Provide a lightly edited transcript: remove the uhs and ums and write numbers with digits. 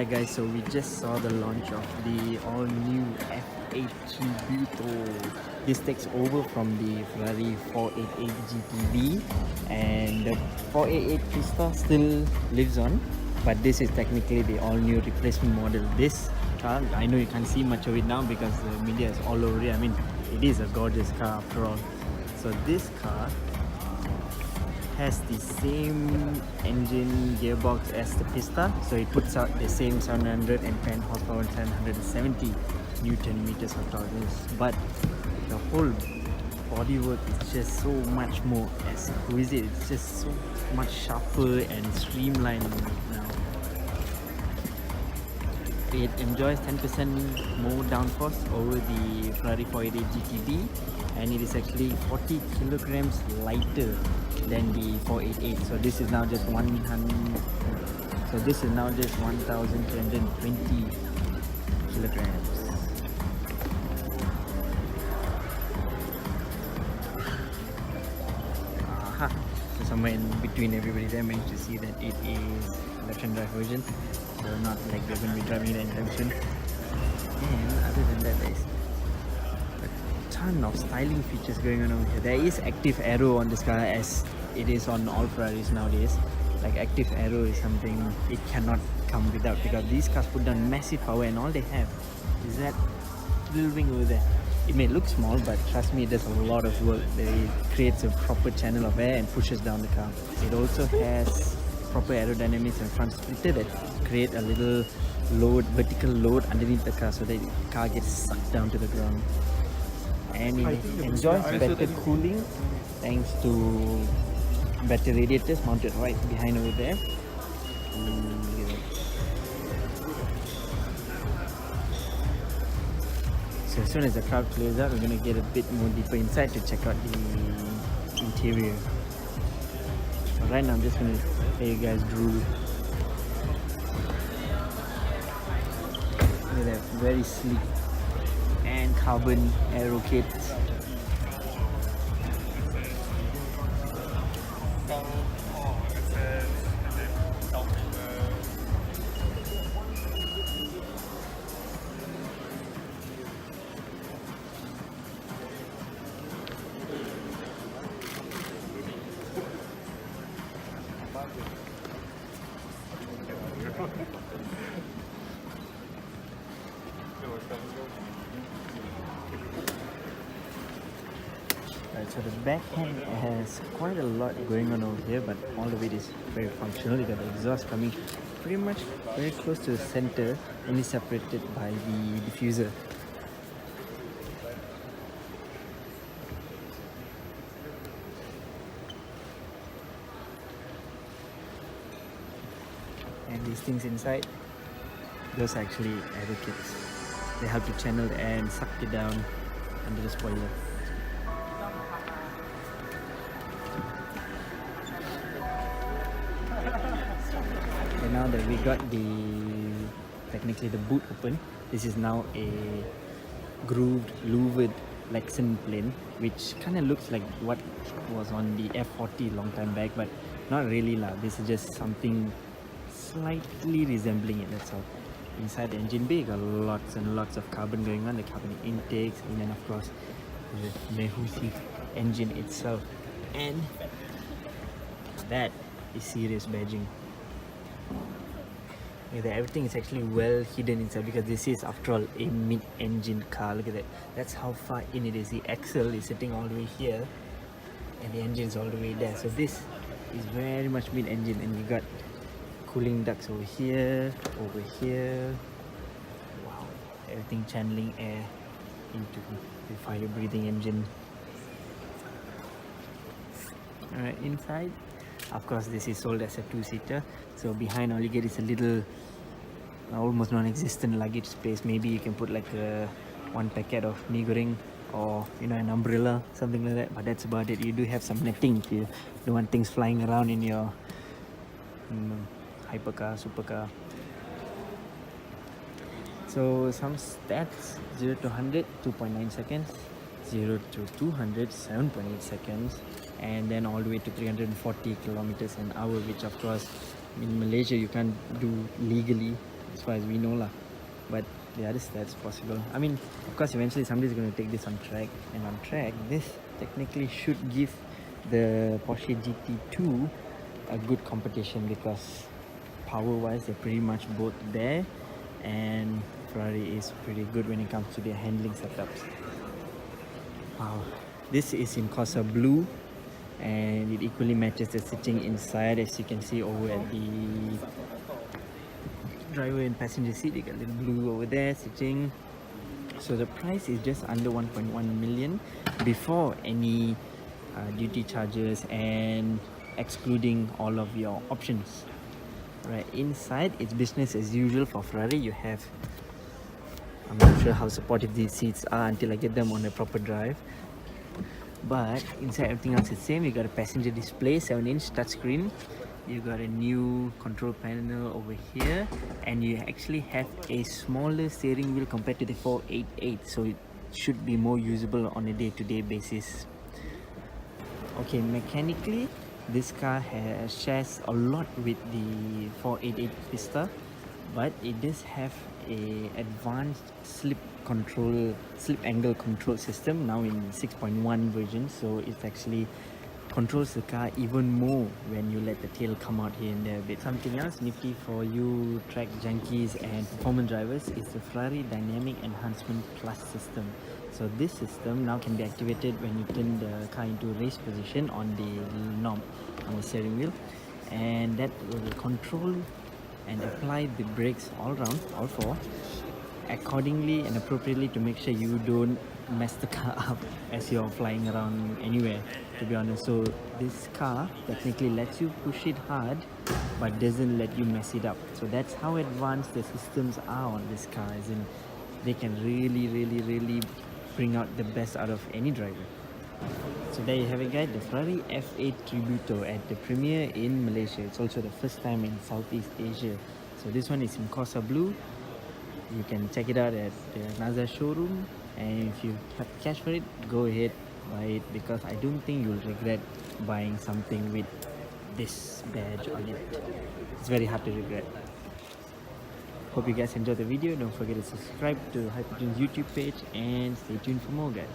Alright guys, so we just saw the launch of the all-new F8 Tributo. This takes over from the Ferrari 488 GTB, and the 488 Pista still lives on, but this is technically the all-new replacement model. This car, I know you can't see much of it now because the media is all over it. I mean, it is a gorgeous car after all. So this car has the same engine gearbox as the Pista, so it puts out the same 710 horsepower and 770 Newton meters of torque, but the whole bodywork is just so much more exquisite. It's just so much sharper and streamlined now. It enjoys 10% more downforce over the Ferrari 488 GTB, and it is actually 40 kilograms lighter than the 488. So this is now just 1,320 kilograms. Aha! So somewhere in between everybody there managed to see that it is left-hand drive version. So not like we're going to be driving it anytime soon. And other than that, there is a ton of styling features going on over here. There is active aero on this car, as it is on all Ferraris nowadays. Like, active aero is something it cannot come without, because these cars put down massive power, and all they have is that little wing over there. It may look small, but trust me, it does a lot of work. It creates a proper channel of air and pushes down the car. It also has proper aerodynamics and front splitter that create a little load, vertical load underneath the car, so that the car gets sucked down to the ground. And it enjoys better cooling thanks to better radiators mounted right behind over there. So as soon as the crowd clears out, we're going to get a bit more deeper inside to check out the interior. But right now I'm just going to let you guys drool. Look at that, very sleek and carbon aero kits. Right, so the backhand has quite a lot going on over here, but all of it is very functional. You got the exhaust coming pretty much very close to the center, only separated by the diffuser. And these things inside, those are actually aero kits. They help to channel the air and suck it down under the spoiler. And now that we got technically the boot open, this is now a grooved, louvered Lexan plane, which kind of looks like what was on the F40 long time back, but not really lah. This is just something slightly resembling it, that's all. Inside the engine bay, got lots and lots of carbon going on, the carbon intakes, and then of course the Mehusi engine itself. And that is serious badging. Look at that, everything is actually well hidden inside, because this is after all a mid-engine car. Look at that, that's how far in it is. The axle is sitting all the way here and the engine is all the way there. So this is very much mid-engine, and you got cooling ducts over here, wow, everything channeling air into the fire breathing engine. Alright, inside, of course this is sold as a two-seater, so behind all you get is a little almost non-existent luggage space. Maybe you can put like one packet of mee goreng, or an umbrella, something like that, but that's about it. You do have some netting if you don't want things flying around in your hypercar, supercar. So some stats: 0 to 100 2.9 seconds, 0 to 200 7.8 seconds, and then all the way to 340 kilometers an hour, which of course in Malaysia you can't do legally. as far as we know lah. But yeah, that's possible. I mean, of course, eventually somebody's going to take this on track, and on track, this technically should give the Porsche GT2 a good competition, because power-wise they're pretty much both there, and Ferrari is pretty good when it comes to their handling setups. Wow, this is in Corsa Blue, and it equally matches the sitting inside, as you can see over at the driver and passenger seat. You got a little blue over there sitting. So the price is just under 1.1 million before any duty charges and excluding all of your options. Right, inside it's business as usual for Ferrari. You have, I'm not sure how supportive these seats are until I get them on a proper drive, but inside everything else is the same. You got a passenger display, 7-inch touchscreen. You got a new control panel over here, and you actually have a smaller steering wheel compared to the 488, so it should be more usable on a day-to-day basis. Okay, mechanically this car shares a lot with the 488 Pista, but it does have a advanced slip angle control system now in 6.1 version, so it actually controls the car even more when you let the tail come out here and there a bit. Something else nifty for you track junkies and performance drivers is the Ferrari Dynamic Enhancement Plus system. So this system now can be activated when you turn the car into race position on the knob on the steering wheel, and that will control and apply the brakes all around, all four, accordingly and appropriately, to make sure you don't mess the car up as you're flying around anywhere, to be honest. So this car technically lets you push it hard but doesn't let you mess it up. So that's how advanced the systems are on this car, as in they can really bring out the best out of any driver. So there you have it, guys, the Ferrari F8 Tributo at the premiere in Malaysia. It's also the first time in Southeast Asia. So this one is in Corsa Blue. You can check it out at the Naza showroom, and if you have cash for it, go ahead, buy it, because I don't think you'll regret buying something with this badge on it. It's very hard to regret. Hope you guys enjoyed the video. Don't forget to subscribe to Hypertune's YouTube page and stay tuned for more, guys.